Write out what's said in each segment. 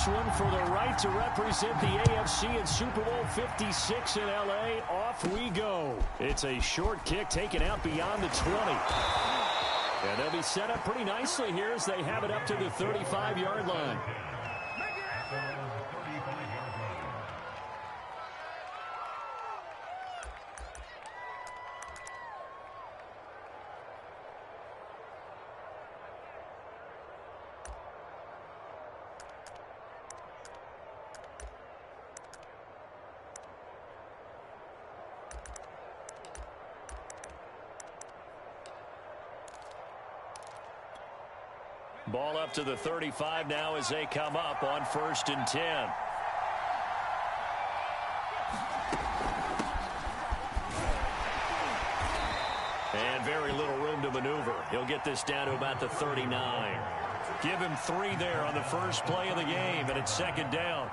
one for the right to represent the AFC in Super Bowl 56 in L.A. Off we go. It's a short kick taken out beyond the 20. And they'll be set up pretty nicely here as they have it up to the 35-yard line. Ball up to the 35 now as they come up on 1st and 10. And very little room to maneuver. He'll get this down to about the 39. Give him 3 there on the first play of the game, and it's 2nd down.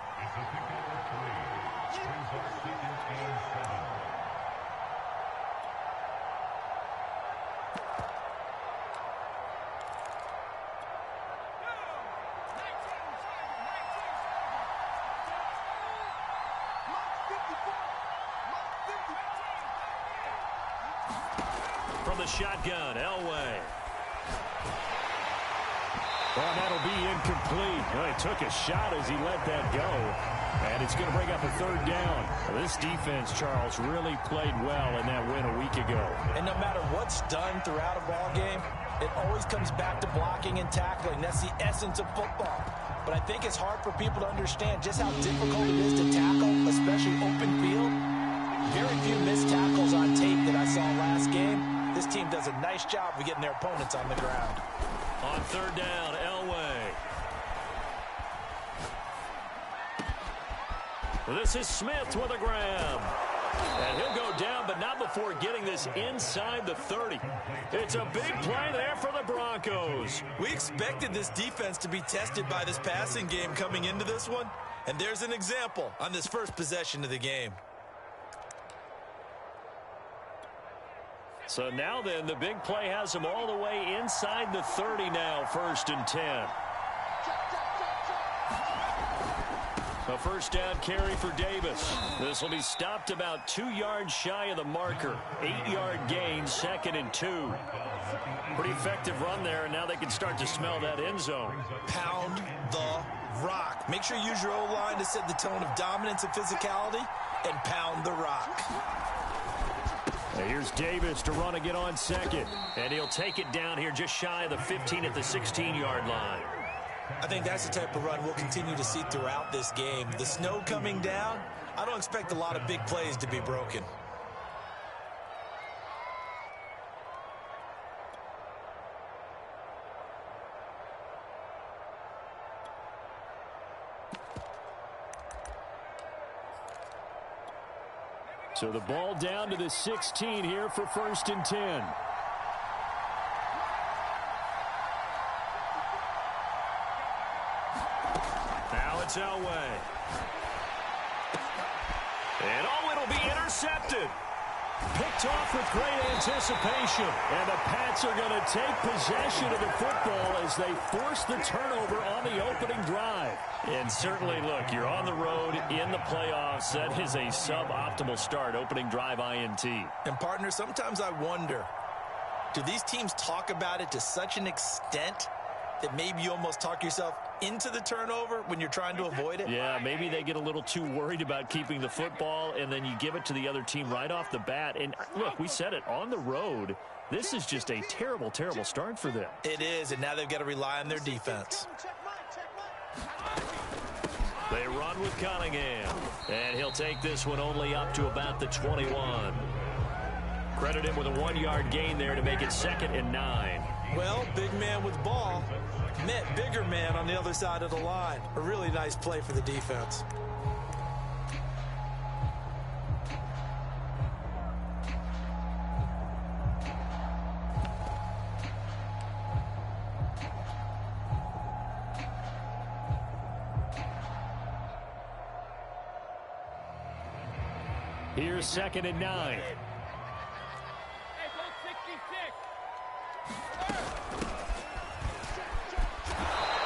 From the shotgun, Elway. Well, that'll be incomplete. Well, he took a shot as he let that go. And it's going to bring up a 3rd down. Well, this defense, Charles, really played well in that win a week ago. And no matter what's done throughout a ball game, it always comes back to blocking and tackling. That's the essence of football. But I think it's hard for people to understand just how difficult it is to tackle, especially open field. Very few missed tackles on tape that I saw last game. This team does a nice job of getting their opponents on the ground. On 3rd down, Elway. This is Smith with a grab. And he'll go down, but not before getting this inside the 30. It's a big play there for the Broncos. We expected this defense to be tested by this passing game coming into this one. And there's an example on this first possession of the game. So now then, the big play has them all the way inside the 30 now, 1st and 10. A 1st down carry for Davis. This will be stopped about 2 yards shy of the marker. 8-yard gain, 2nd and 2. Pretty effective run there, and now they can start to smell that end zone. Pound the rock. Make sure you use your O-line to set the tone of dominance and physicality, and pound the rock. Here's Davis to run again on 2nd. And he'll take it down here just shy of the 15 at the 16-yard line. I think that's the type of run we'll continue to see throughout this game. The snow coming down, I don't expect a lot of big plays to be broken. So the ball down to the 16 here for 1st and 10. Now it's Elway. And it'll be intercepted. Picked off with great anticipation. And the Pats are going to take possession of the football as they force the turnover on the opening drive. And certainly, look, you're on the road in the playoffs. That is a suboptimal start, opening drive INT. And, partner, sometimes I wonder, do these teams talk about it to such an extent that maybe you almost talk yourself into the turnover when you're trying to avoid it? Yeah, maybe they get a little too worried about keeping the football, and then you give it to the other team right off the bat. And, look, we said it, on the road, this is just a terrible, terrible start for them. It is, and now they've got to rely on their defense. They run with Cunningham, and he'll take this one only up to about the 21. Credit him with a 1-yard gain there to make it 2nd and 9. Well, big man with ball met bigger man on the other side of the line. A really nice play for the defense. Here's 2nd and 9.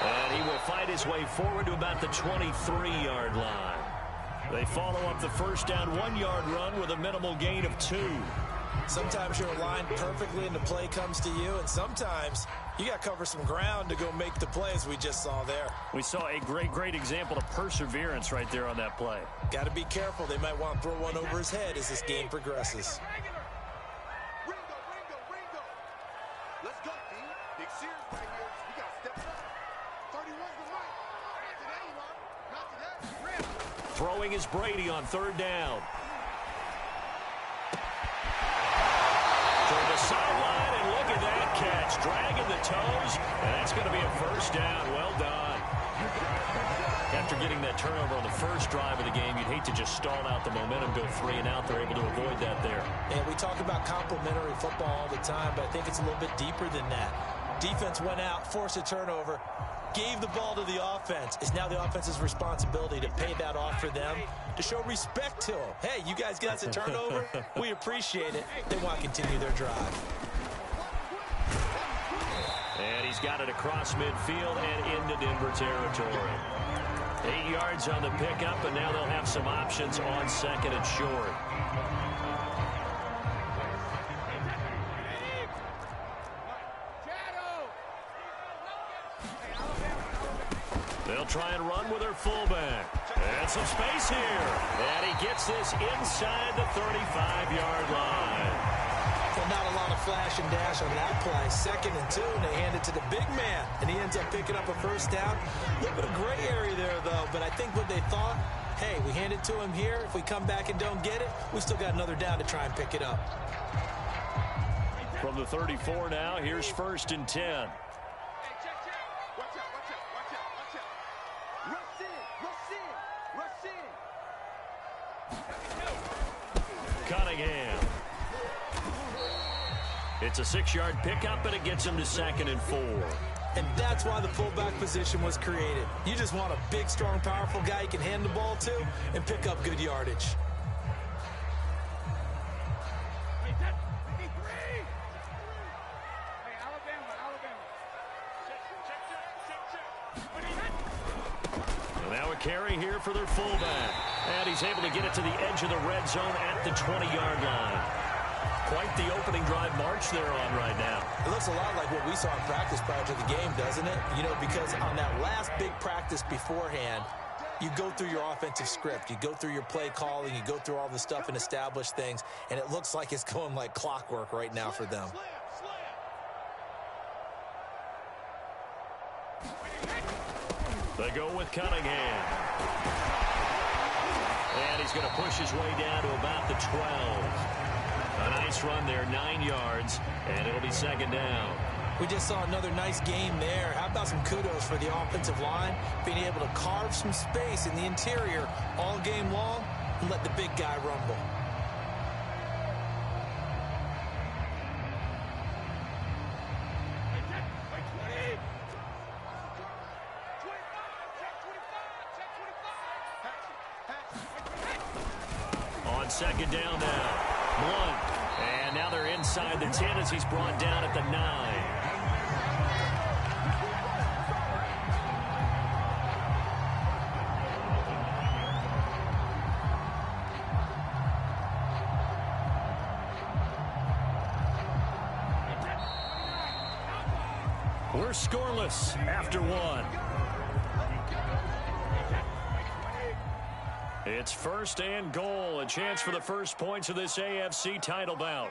And he will fight his way forward to about the 23-yard line. They follow up the first down 1-yard run with a minimal gain of 2. Sometimes you're aligned perfectly and the play comes to you, and sometimes you got to cover some ground to go make the play, as we just saw there. We saw a great example of perseverance right there on that play. Got to be careful. They might want to throw one over his head as this game progresses. Let's go, D. Big series right here. We got to step up. 31's the mic. Not today, Mark. Not today. Throwing is Brady on third down. To the sideline, and look at that catch. Dragging the toes, and that's going to be a first down. Well done. After getting that turnover on the first drive of the game, you'd hate to just stall out the momentum, go 3 and out. They're able to avoid that there. And we talk about complementary football all the time, but I think it's a little bit deeper than that. Defense went out, forced a turnover, gave the ball to the offense. It's now the offense's responsibility to pay that off for them, to show respect to them. Hey, you guys got us a turnover. We appreciate it. They want to continue their drive. And he's got it across midfield and into Denver territory. 8 yards on the pickup, and now they'll have some options on second and short. They'll try and run with their fullback. And some space here. And he gets this inside the 35-yard line. Well, not a lot of flash and dash on that play. 2nd and 2, and they hand it to the big man. And he ends up picking up a first down. A little bit of gray area there, though. But I think what they thought, hey, we hand it to him here. If we come back and don't get it, we still got another down to try and pick it up. From the 34 now, here's 1st and 10. Cunningham. It's a 6-yard pickup, and it gets him to 2nd and 4. And that's why the fullback position was created. You just want a big, strong, powerful guy you can hand the ball to and pick up good yardage. And now a carry here for their fullback. And he's able to get it to the edge of the red zone at the 20-yard line. Quite the opening drive march they're on right now. It looks a lot like what we saw in practice prior to the game, doesn't it? You know, because on that last big practice beforehand, you go through your offensive script. You go through your play calling. You go through all the stuff and establish things. And it looks like it's going like clockwork right now for them. They go with Cunningham. And he's going to push his way down to about the 12. A nice run there, 9 yards, and it'll be 2nd down. We just saw another nice game there. How about some kudos for the offensive line, being able to carve some space in the interior all game long and let the big guy rumble. On 2nd down now. Blunt. And now they're inside the 10 as he's brought down at the 9. We're scoreless after 1. It's 1st and goal, a chance for the first points of this AFC title bout.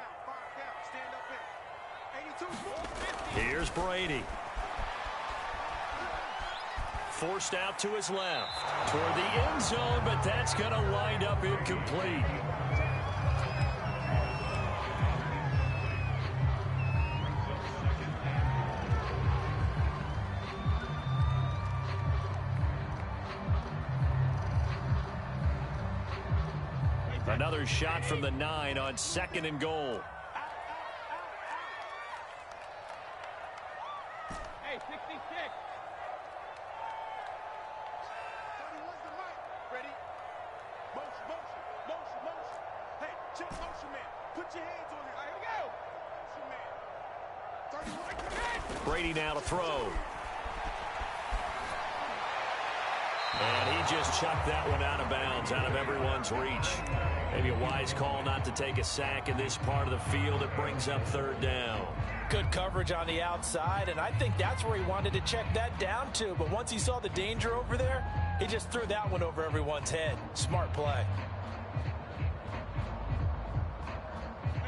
Here's Brady. Forced out to his left. Toward the end zone, but that's going to wind up incomplete. Another shot from the 9 on 2nd and goal. Hey, 66. 31's the mic. Ready? Motion. Hey, check motion, man. Put your hands on it. All right, here we go. Motion, man. 31. Brady now to throw. And he just chucked that one out of bounds, out of everyone's reach. Maybe a wise call not to take a sack in this part of the field. It brings up third down. Good coverage on the outside, and I think that's where he wanted to check that down to. But once he saw the danger over there, he just threw that one over everyone's head. Smart play.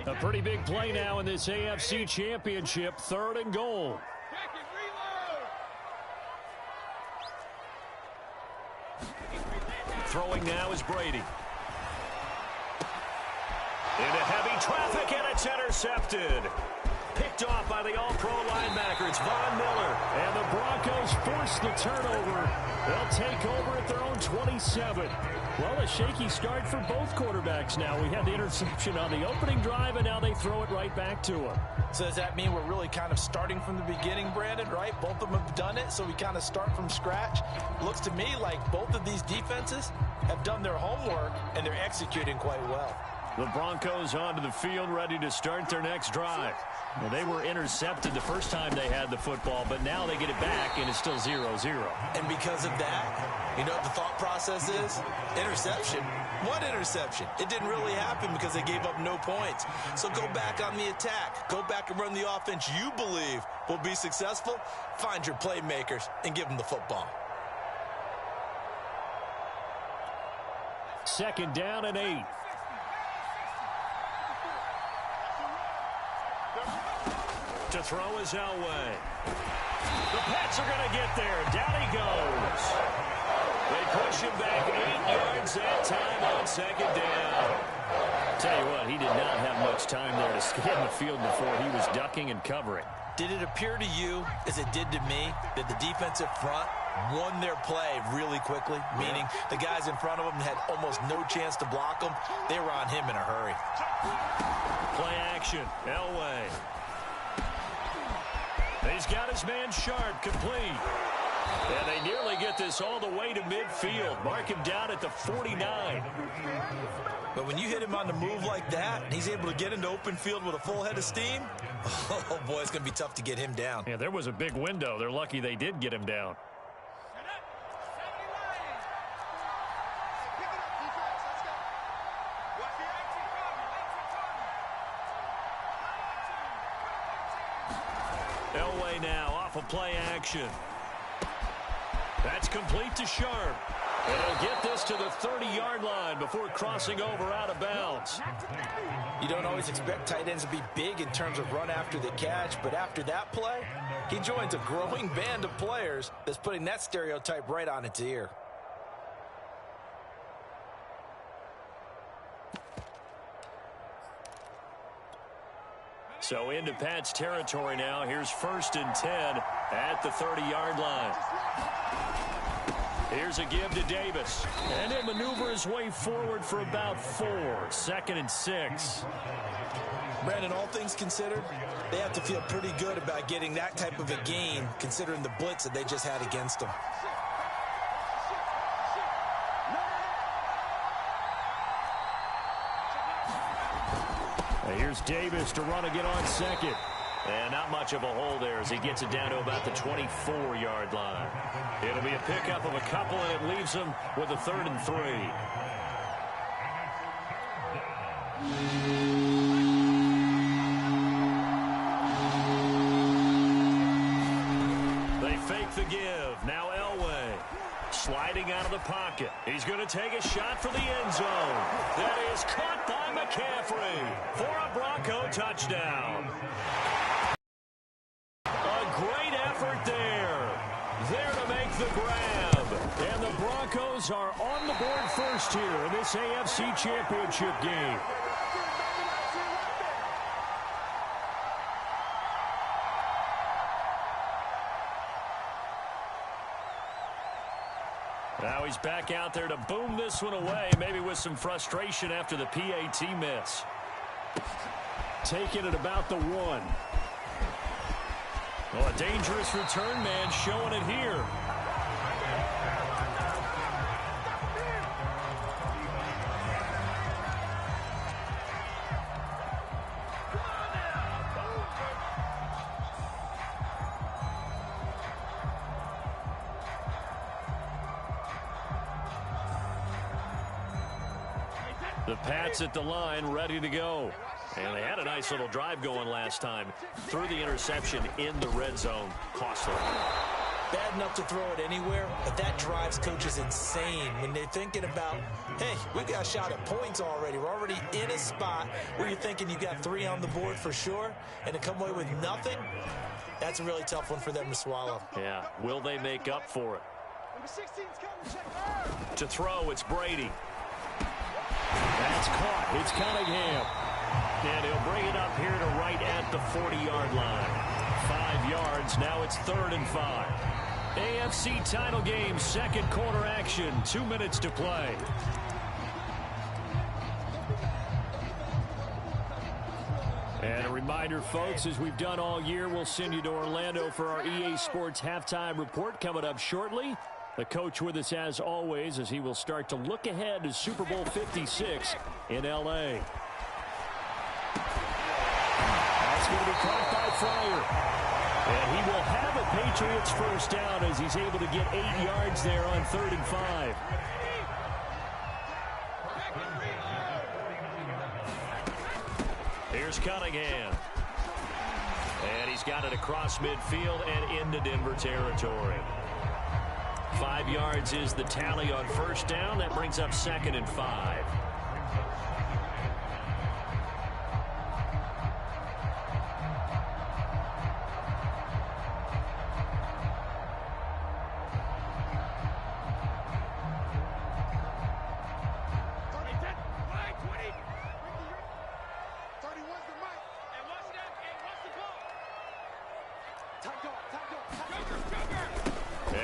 A pretty big play now in this AFC Championship, 3rd and goal. Throwing now is Brady. Into heavy traffic, and it's intercepted. Picked off by the all-pro linebacker. It's Von Miller. And the Broncos force the turnover. They'll take over at their own 27. Well, a shaky start for both quarterbacks now. We had the interception on the opening drive, and now they throw it right back to him. So does that mean we're really kind of starting from the beginning, Brandon, right? Both of them have done it, so we kind of start from scratch. Looks to me like both of these defenses have done their homework, and they're executing quite well. The Broncos onto the field, ready to start their next drive. Well, they were intercepted the first time they had the football, but now they get it back, and it's still 0-0. And because of that, you know what the thought process is? Interception. What interception? It didn't really happen because they gave up no points. So go back on the attack. Go back and run the offense you believe will be successful. Find your playmakers and give them the football. 2nd down and 8. To throw is Elway. The Pats are going to get there. Down he goes. They push him back 8 yards that time on 2nd down. Tell you what, he did not have much time there to scan the field before he was ducking and covering. Did it appear to you, as it did to me, that the defensive front won their play really quickly? Meaning the guys in front of them had almost no chance to block them. They were on him in a hurry. Play action. Elway. He's got his man Sharp complete. And they nearly get this all the way to midfield. Mark him down at the 49. But when you hit him on the move like that, and he's able to get into open field with a full head of steam, oh, boy, it's going to be tough to get him down. Yeah, there was a big window. They're lucky they did get him down. Elway now off of play action. That's complete to Sharp. And he'll get this to the 30-yard line before crossing over out of bounds. You don't always expect tight ends to be big in terms of run after the catch, but after that play, he joins a growing band of players that's putting that stereotype right on its ear. So into Pat's territory now. Here's 1st and 10 at the 30-yard line. Here's a give to Davis. And he'll maneuver his way forward for about 4. 2nd and 6. Brandon, all things considered, they have to feel pretty good about getting that type of a gain, considering the blitz that they just had against them. Here's Davis to run again on 2nd. And not much of a hole there as he gets it down to about the 24-yard line. It'll be a pickup of a couple, and it leaves him with a 3rd and 3. They fake the give. Now Elway. Sliding out of the pocket. He's going to take a shot for the end zone. That is caught by McCaffrey for a Bronco touchdown. A great effort there. There to make the grab. And the Broncos are on the board first here in this AFC Championship game. Now he's back out there to boom this one away, maybe with some frustration after the PAT miss. Taking it about the 1. Well, a dangerous return man showing it here. The Pats at the line, ready to go. And they had a nice little drive going last time. Threw the interception in the red zone. Costly. Bad enough to throw it anywhere, but that drives coaches insane when they're thinking about, hey, we got a shot at points already. We're already in a spot where you're thinking you got 3 on the board for sure, and to come away with nothing, that's a really tough one for them to swallow. Yeah, will they make up for it? To throw, it's Brady. That's caught. It's Cunningham. And he'll bring it up here to right at the 40-yard line. 5 yards. Now it's 3rd and 5. AFC title game, second quarter action. 2 minutes to play. And a reminder, folks, as we've done all year, we'll send you to Orlando for our EA Sports halftime report coming up shortly. The coach with us as always as he will start to look ahead to Super Bowl 56 in L.A. That's going to be caught by Fryer. And he will have a Patriots first down as he's able to get 8 yards there on 3rd and 5. Here's Cunningham. And he's got it across midfield and into Denver territory. 5 yards is the tally on first down. That brings up 2nd and 5.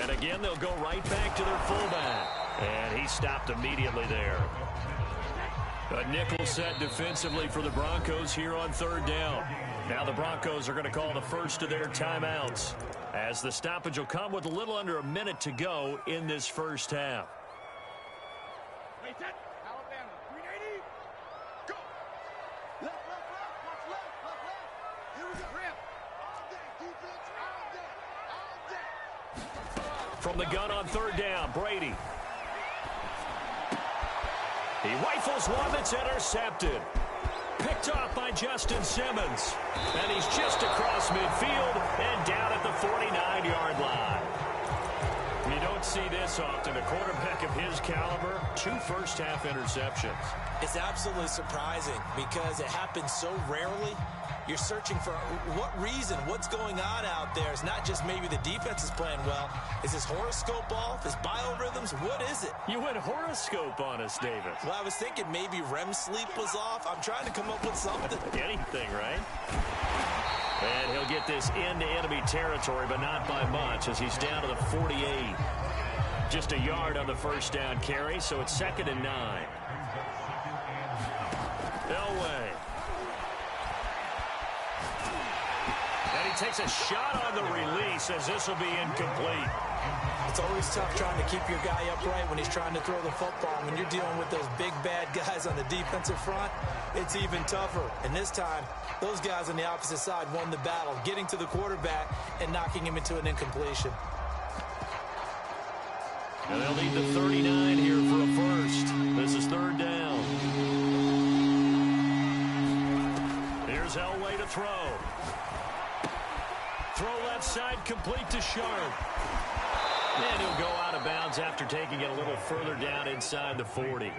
And again, they'll go right back to their fullback. And he stopped immediately there. A nickel set defensively for the Broncos here on 3rd down. Now the Broncos are going to call the first of their timeouts, as the stoppage will come with a little under a minute to go in this first half. Alabama, 380. Go. Left. Watch left. Here we go. Rip. All day, defense. All day. From the gun on 3rd down, Brady. He rifles one that's intercepted. Picked off by Justin Simmons. And he's just across midfield and down at the 49-yard line. You don't see this often. A quarterback of his caliber, 2 first-half interceptions. It's absolutely surprising because it happens so rarely. You're searching for what reason, what's going on out there. It's not just maybe the defense is playing well. Is his horoscope off? His biorhythms? What is it? You went horoscope on us, David. Well, I was thinking maybe REM sleep was off. I'm trying to come up with something. Anything, right? And he'll get this into enemy territory, but not by much, as he's down to the 48. Just a yard on the first down carry, so it's 2nd and 9. Elway. And he takes a shot on the release, as this will be incomplete. It's always tough trying to keep your guy upright when he's trying to throw the football. When you're dealing with those big, bad guys on the defensive front, it's even tougher. And this time, those guys on the opposite side won the battle, getting to the quarterback and knocking him into an incompletion. And they'll need the 39 here for a first. This is 3rd down. Here's Elway to throw. Throw left side, complete to Sharp. And he'll go out of bounds after taking it a little further down inside the 40.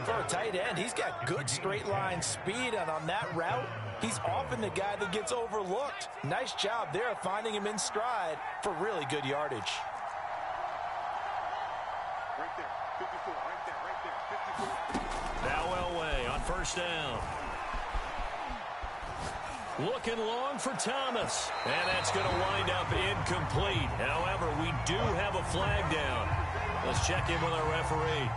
For a tight end, he's got good straight line speed, and on that route, he's often the guy that gets overlooked. Nice job there of finding him in stride for really good yardage. Right there. 54. Right there. 54. Now Elway on first down. Looking long for Thomas. And that's going to wind up incomplete. However, we do have a flag down. Let's check in with our referee.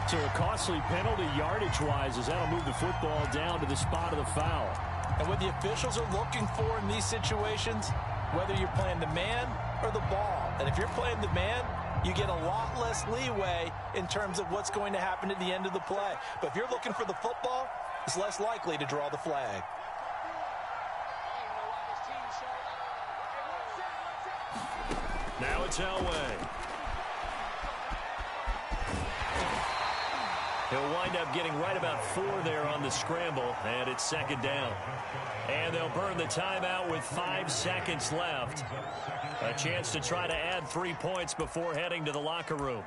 So a costly penalty yardage-wise, as that'll move the football down to the spot of the foul. And what the officials are looking for in these situations, whether you're playing the man or the ball. And if you're playing the man, you get a lot less leeway in terms of what's going to happen at the end of the play. But if you're looking for the football, it's less likely to draw the flag. Now it's Elway. He'll wind up getting right about 4 there on the scramble, and it's second down. And they'll burn the timeout with 5 seconds left. A chance to try to add 3 points before heading to the locker room.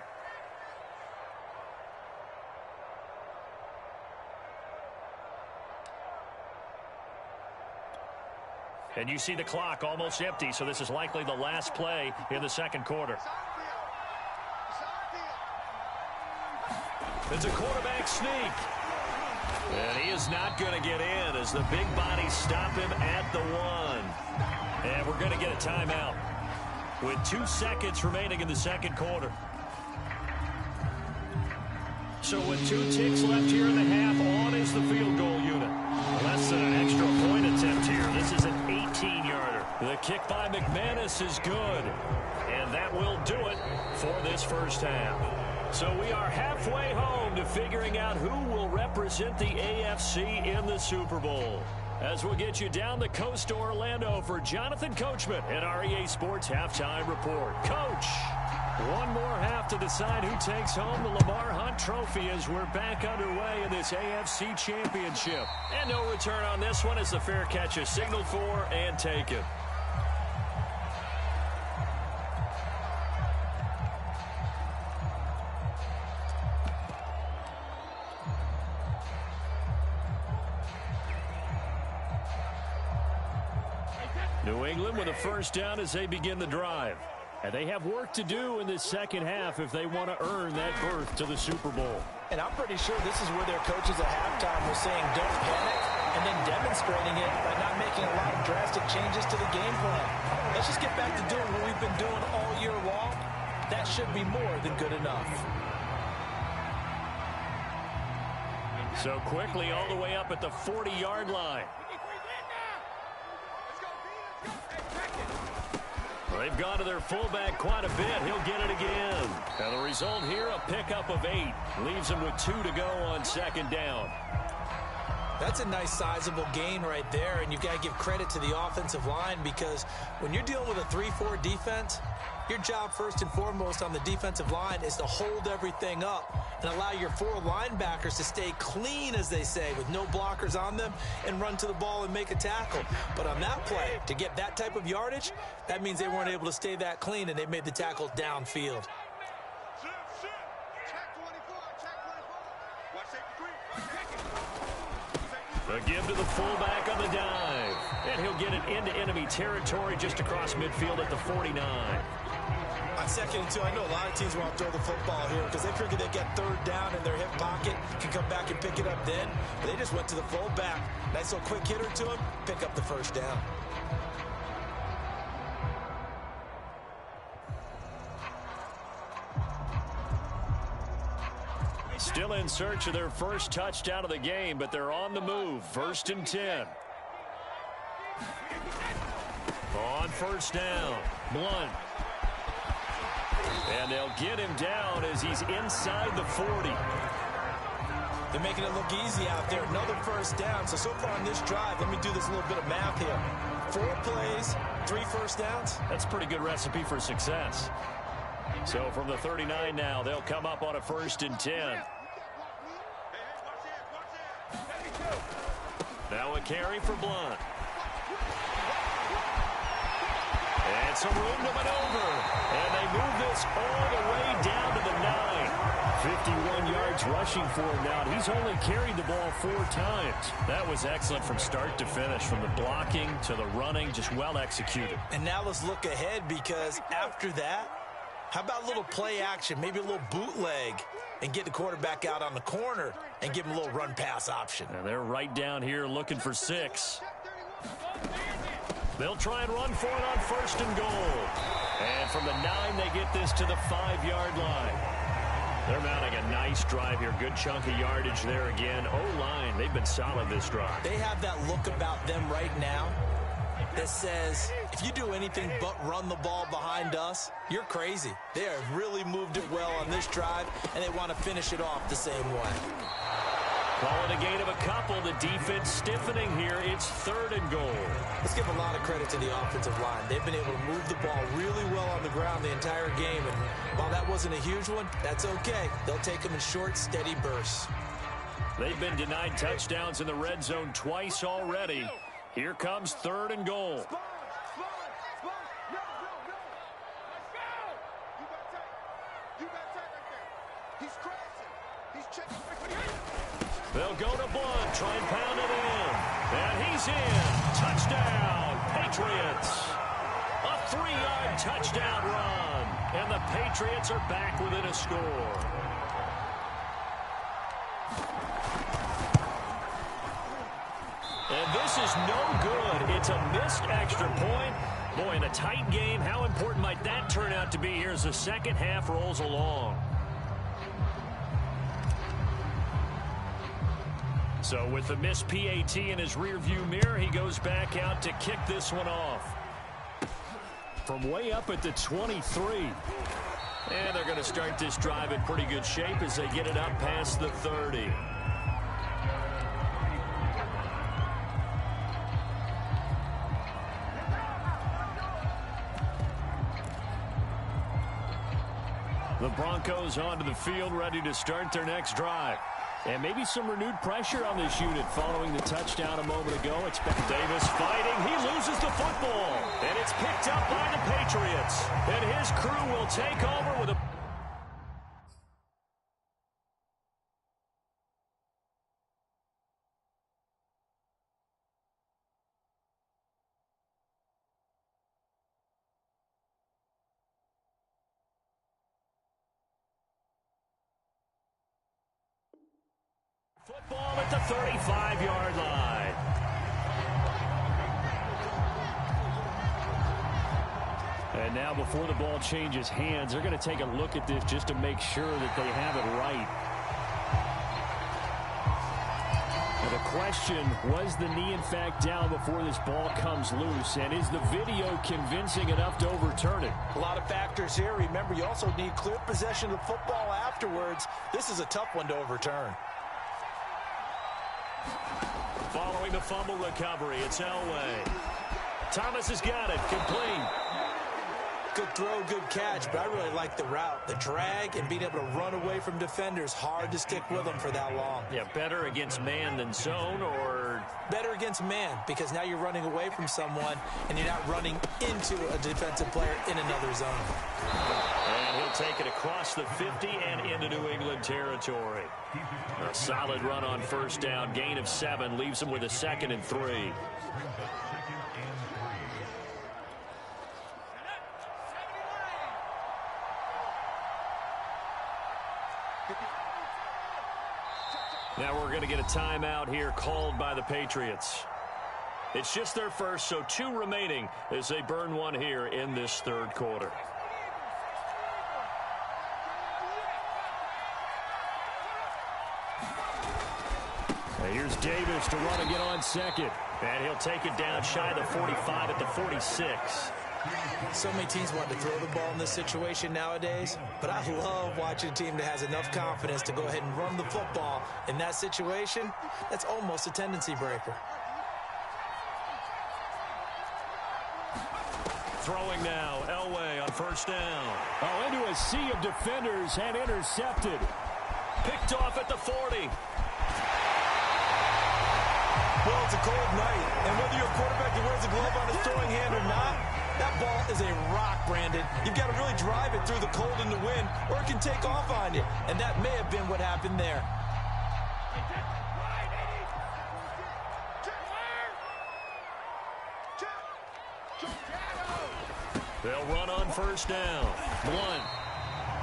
And you see the clock almost empty, so this is likely the last play in the second quarter. It's a quarterback sneak. And he is not going to get in as the big bodies stop him at the 1. And we're going to get a timeout with 2 seconds remaining in the second quarter. So with 2 ticks left here in the half, on is the field goal unit. Less than an extra point attempt here. This is an 18-yarder. The kick by McManus is good. And that will do it for this first half. So we are halfway home to figuring out who will represent the AFC in the Super Bowl. As we'll get you down the coast to Orlando for Jonathan Coachman and our EA Sports Halftime Report. Coach, one more half to decide who takes home the Lamar Hunt Trophy as we're back underway in this AFC Championship. And no return on this one as the fair catch is signaled for and taken. New England with a first down as they begin the drive. And they have work to do in this second half if they want to earn that berth to the Super Bowl. And I'm pretty sure this is where their coaches at halftime were saying don't panic and then demonstrating it by not making a lot of drastic changes to the game plan. Let's just get back to doing what we've been doing all year long. That should be more than good enough. So quickly all the way up at the 40-yard line. They've gone to their fullback quite a bit. He'll get it again. And the result here, a pickup of 8. Leaves him with 2 to go on second down. That's a nice sizable gain right there, and you've got to give credit to the offensive line because when you're dealing with a 3-4 defense, your job first and foremost on the defensive line is to hold everything up and allow your 4 linebackers to stay clean, as they say, with no blockers on them and run to the ball and make a tackle. But on that play, to get that type of yardage, that means they weren't able to stay that clean and they made the tackle downfield. A give to the fullback on the dive. And he'll get it into enemy territory just across midfield at the 49. On second and 2, I know a lot of teams want to throw the football here because they figure they get third down in their hip pocket, can come back and pick it up then. But they just went to the fullback. Nice little quick hitter to him, pick up the first down. Still in search of their first touchdown of the game, but they're on the move. First and 10. On first down, Blunt. And they'll get him down as he's inside the 40. They're making it look easy out there. Another first down. So far on this drive, let me do this little bit of math here. 4 plays, 3 first downs. That's a pretty good recipe for success. So from the 39 now, they'll come up on a first and 10. Now a carry for Blunt. And some room to maneuver. And they move this all the way down to the 9. 51 yards rushing for him now. He's only carried the ball 4 times. That was excellent from start to finish, from the blocking to the running, just well executed. And now let's look ahead because after that, how about a little play action, maybe a little bootleg, and get the quarterback out on the corner and give him a little run-pass option. And they're right down here looking for 6. They'll try and run for it on first and goal. And from the 9, they get this to the 5-yard line. They're mounting a nice drive here. Good chunk of yardage there again. O-line, they've been solid this drive. They have that look about them right now that says, if you do anything but run the ball behind us, you're crazy. They have really moved it well on this drive, and they want to finish it off the same way. Call it a gain of a couple. The defense stiffening here. It's 3rd and goal. Let's give a lot of credit to the offensive line. They've been able to move the ball really well on the ground the entire game. And while that wasn't a huge one, that's okay. They'll take them in short, steady bursts. They've been denied touchdowns in the red zone twice already. Here comes 3rd and goal. They'll go to Blunt, try and pound it in. And he's in. Touchdown, Patriots. A 3-yard touchdown run. And the Patriots are back within a score. And this is no good. It's a missed extra point. Boy, in a tight game, how important might that turn out to be here as the second half rolls along? So with the missed PAT in his rearview mirror, he goes back out to kick this one off. From way up at the 23. And they're going to start this drive in pretty good shape as they get it up past the 30. The Broncos onto the field, ready to start their next drive. And maybe some renewed pressure on this unit following the touchdown a moment ago. It's Davis fighting. He loses the football. And it's picked up by the Patriots. And his crew will take over with a... Football at the 35-yard line. And now before the ball changes hands, they're going to take a look at this just to make sure that they have it right. And the question, was the knee in fact down before this ball comes loose? And is the video convincing enough to overturn it? A lot of factors here. Remember, you also need clear possession of the football afterwards. This is a tough one to overturn. Following the fumble recovery, it's Elway. Thomas has got it. Complete. Good throw, good catch, but I really like the route. The drag and being able to run away from defenders. Hard to stick with them for that long. Yeah, better against man than zone, or... Better against man, because now you're running away from someone and you're not running into a defensive player in another zone. And he'll take it across the 50 and into New England territory. A solid run on first down. Gain of 7 leaves him with a 2nd and 3. Now we're going to get a timeout here called by the Patriots. It's just their first, so 2 remaining as they burn one here in this 3rd quarter. And here's Davis to run again on 2nd. And he'll take it down shy of the 45 at the 46. So many teams want to throw the ball in this situation nowadays, but I love watching a team that has enough confidence to go ahead and run the football. In that situation, that's almost a tendency breaker. Throwing now, Elway on first down. Oh, into a sea of defenders and intercepted. Picked off at the 40. Well, it's a cold night, and whether you're a quarterback that wears a glove on his throwing hand or not, that ball is a rock, Brandon. You've got to really drive it through the cold and the wind, or it can take off on you. And that may have been what happened there. They'll run on first down. Blunt.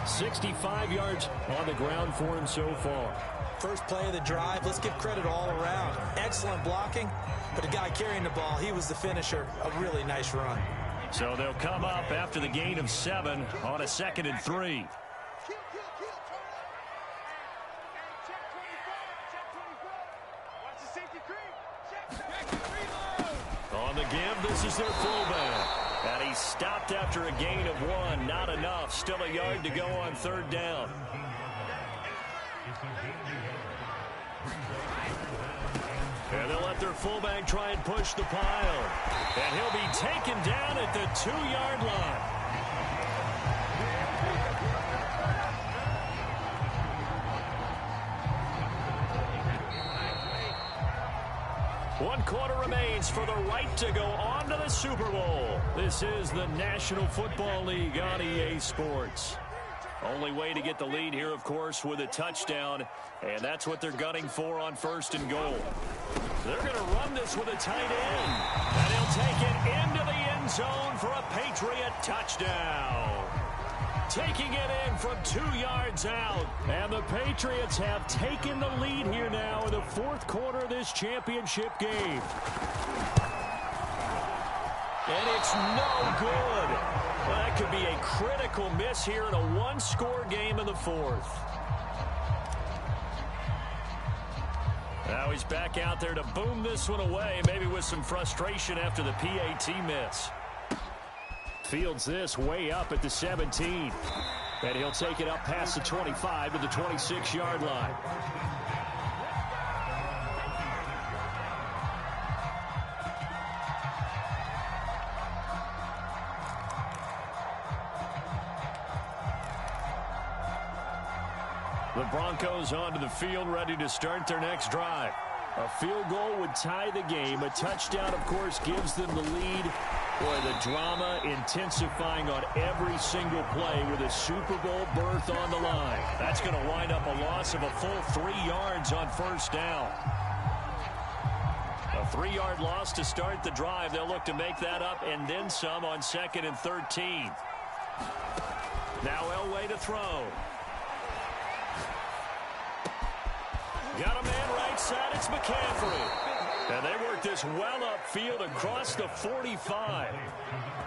65 yards on the ground for him so far. First play of the drive, let's give credit all around. Excellent blocking, but the guy carrying the ball, he was the finisher. A really nice run. So they'll come up after the gain of 7 on a 2nd and 3. On the give, this is their fullback. And he stopped after a gain of 1. Not enough. Still a yard to go on 3rd down. And they'll let their fullback try and push the pile. And he'll be taken down at the 2-yard line. One quarter remains for the right to go on to the Super Bowl. This is the National Football League on EA Sports. Only way to get the lead here, of course, with a touchdown, and that's what they're gunning for on 1st and goal. They're going to run this with a tight end, and he'll take it into the end zone for a Patriot touchdown. Taking it in from 2 yards out, and the Patriots have taken the lead here now in the 4th quarter of this championship game. And it's no good. Well, that could be a critical miss here in a 1-score game in the 4th. Now he's back out there to boom this one away, maybe with some frustration after the PAT miss. Fields this way up at the 17. And he'll take it up past the 25 to the 26-yard line. The Broncos onto the field, ready to start their next drive. A field goal would tie the game. A touchdown, of course, gives them the lead. Boy, the drama intensifying on every single play with a Super Bowl berth on the line. That's going to wind up a loss of a full 3 yards on 1st down. A 3-yard loss to start the drive. They'll look to make that up and then some on 2nd and 13. Now Elway to throw. Got a man right side. It's McCaffrey. And they work this well upfield across the 45.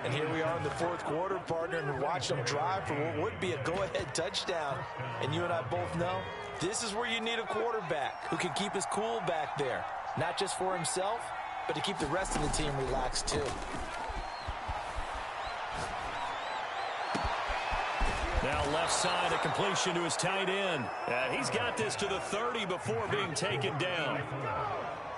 And here we are in the 4th quarter, partner, and watch them drive for what would be a go-ahead touchdown. And you and I both know this is where you need a quarterback who can keep his cool back there. Not just for himself, but to keep the rest of the team relaxed too. Now left side, a completion to his tight end. He's got this to the 30 before being taken down.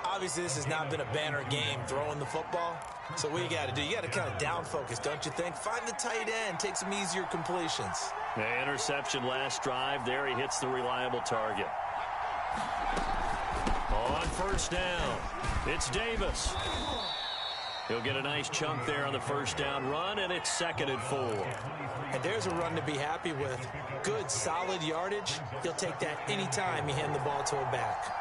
Obviously, this has not been a banner game throwing the football. So what you got to do, you got to kind of down focus, don't you think? Find the tight end, take some easier completions. The interception last drive. There he hits the reliable target. On 1st down, it's Davis. He'll get a nice chunk there on the 1st down run, and it's 2nd and 4. And there's a run to be happy with. Good, solid yardage. He'll take that anytime you hand the ball to a back.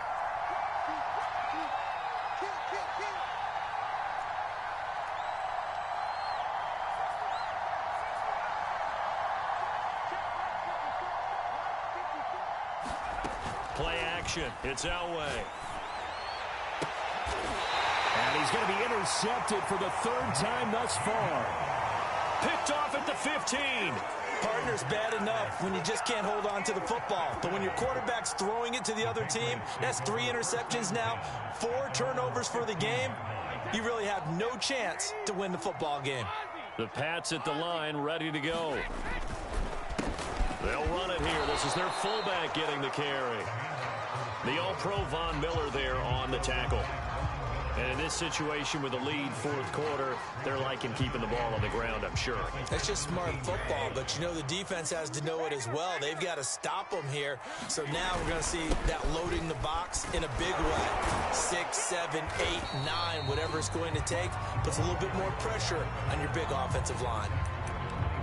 Play action. It's Elway. And he's going to be intercepted for the 3rd time thus far. Picked off at the 15. Partner's bad enough when you just can't hold on to the football. But when your quarterback's throwing it to the other team, that's 3 interceptions now, 4 turnovers for the game. You really have no chance to win the football game. The Pats at the line, ready to go. They'll run it here. This is their fullback getting the carry. The All-Pro Von Miller there on the tackle. And in this situation with the lead 4th quarter, they're liking keeping the ball on the ground, I'm sure. That's just smart football, but you know the defense has to know it as well. They've got to stop them here. So now we're going to see that loading the box in a big way. 6, 7, 8, 9, whatever it's going to take, puts a little bit more pressure on your big offensive line.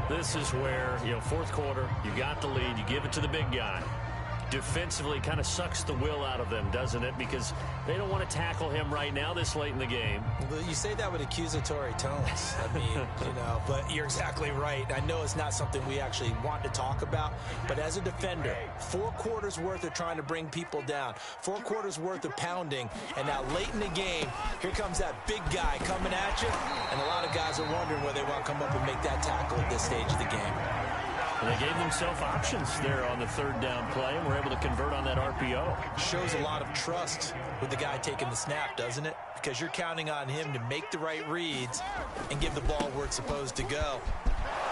This is where, 4th quarter, you got the lead, you give it to the big guy. Defensively kind of sucks the will out of them, doesn't it? Because they don't want to tackle him right now this late in the game. Well, you say that with accusatory tones. I mean, but you're exactly right. I know it's not something we actually want to talk about, but as a defender, 4 quarters worth of trying to bring people down, 4 quarters worth of pounding, and now late in the game, here comes that big guy coming at you, and a lot of guys are wondering whether they want to come up and make that tackle at this stage of the game. And they gave themselves options there on the 3rd down play and were able to convert on that RPO. Shows a lot of trust with the guy taking the snap, doesn't it? Because you're counting on him to make the right reads and give the ball where it's supposed to go.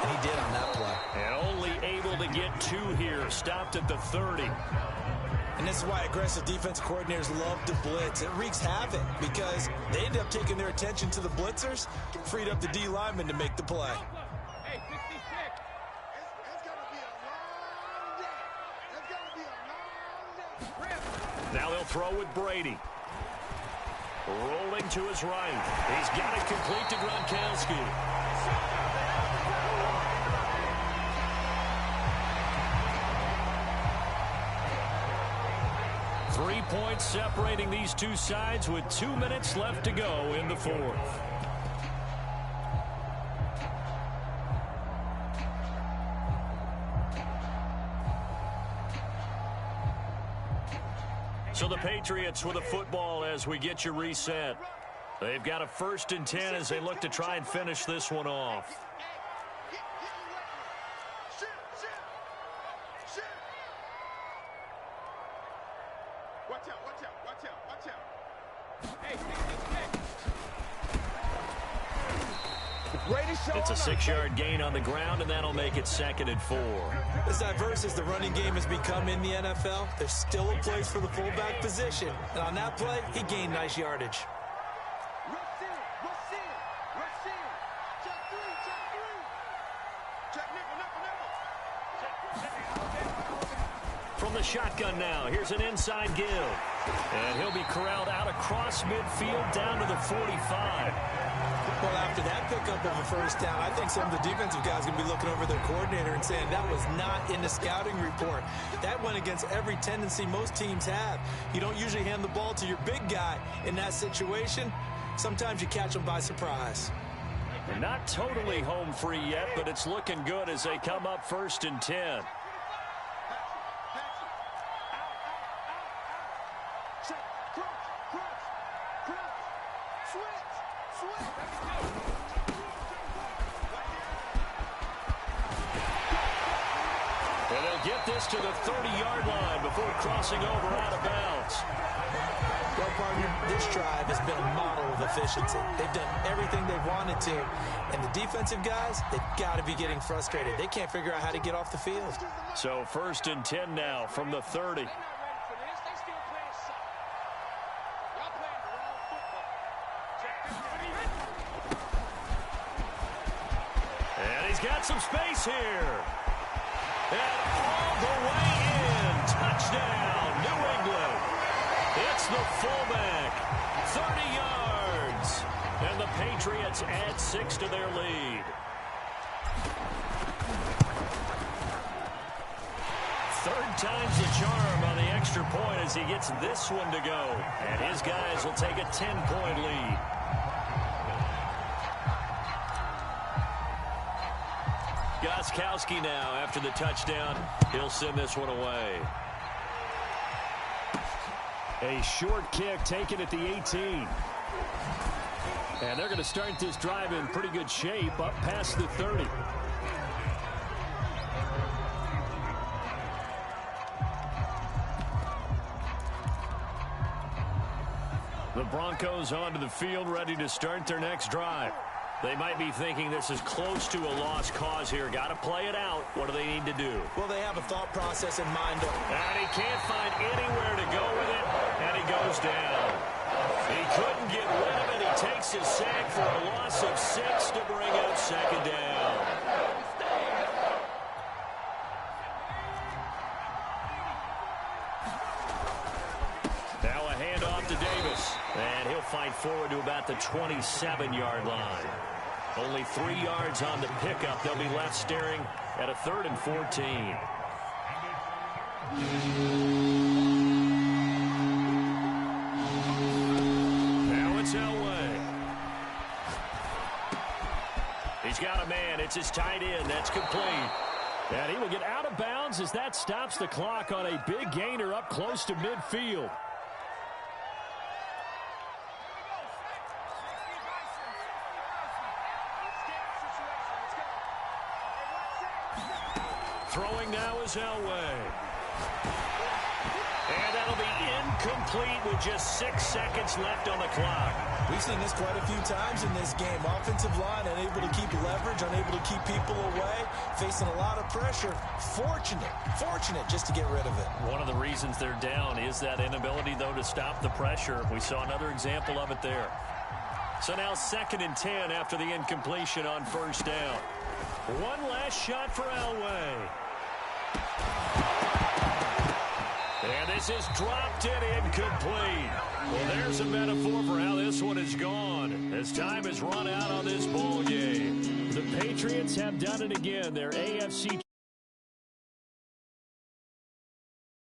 And he did on that play. And only able to get 2 here, stopped at the 30. And And this is why aggressive defense coordinators love to blitz. It wreaks havoc because they end up taking their attention to the blitzers, freed up the D lineman to make the play. Hey, 66. It's going to be a long day. It's going to be a long day. Now they'll throw with Brady. Rolling to his right. He's got it complete to Gronkowski. 3 points separating these two sides with 2 minutes left to go in the fourth. So the Patriots with a football as we get you reset. They've got a 1st and 10 as they look to try and finish this one off. It's a 6-yard gain on the ground, and that'll make it 2nd and 4. As diverse as the running game has become in the NFL, there's still a place for the fullback position. And on that play, he gained nice yardage. From the shotgun now, here's an inside give. And he'll be corralled out across midfield down to the 45. Well, after that pickup of a 1st down, I think some of the defensive guys are going to be looking over their coordinator and saying that was not in the scouting report. That went against every tendency most teams have. You don't usually hand the ball to your big guy in that situation. Sometimes you catch them by surprise. They're not totally home free yet, but it's looking good as they come up 1st and 10. And they'll get this to the 30-yard line before crossing over out of bounds. Well, partner, this drive has been a model of efficiency. They've done everything they've wanted to. And the defensive guys, they've got to be getting frustrated. They can't figure out how to get off the field. So 1st and 10 now from the 30. And he's got some space here. And all the way in. Touchdown, New England. It's the fullback. 30 yards. And the Patriots add 6 to their lead. Third time's the charm on the extra point as he gets this one to go. And his guys will take a 10-point lead. Gostkowski now after the touchdown. He'll send this one away. A short kick taken at the 18. And they're going to start this drive in pretty good shape up past the 30. The Broncos onto the field ready to start their next drive. They might be thinking this is close to a lost cause here. Got to play it out. What do they need to do? Well, they have a thought process in mind. And he can't find anywhere to go with it, and he goes down. He couldn't get rid of it. He takes his sack for a loss of 6 to bring up 2nd down. Now a handoff to Davis, and he'll fight forward to about the 27-yard line. Only 3 yards on the pickup. They'll be left staring at a 3rd and 14. Now it's Elway. He's got a man. It's his tight end. That's complete. And he will get out of bounds as that stops the clock on a big gainer up close to midfield. Throwing now is Elway. And that'll be incomplete with just 6 seconds left on the clock. We've seen this quite a few times in this game. Offensive line unable to keep leverage, unable to keep people away, facing a lot of pressure. Fortunate just to get rid of it. One of the reasons they're down is that inability, though, to stop the pressure. We saw another example of it there. So now 2nd and 10 after the incompletion on 1st down. One last shot for Elway. And this is dropped in incomplete. Well, there's a metaphor for how this one is gone as time has run out on this ball game. The Patriots have done it again. Their AFC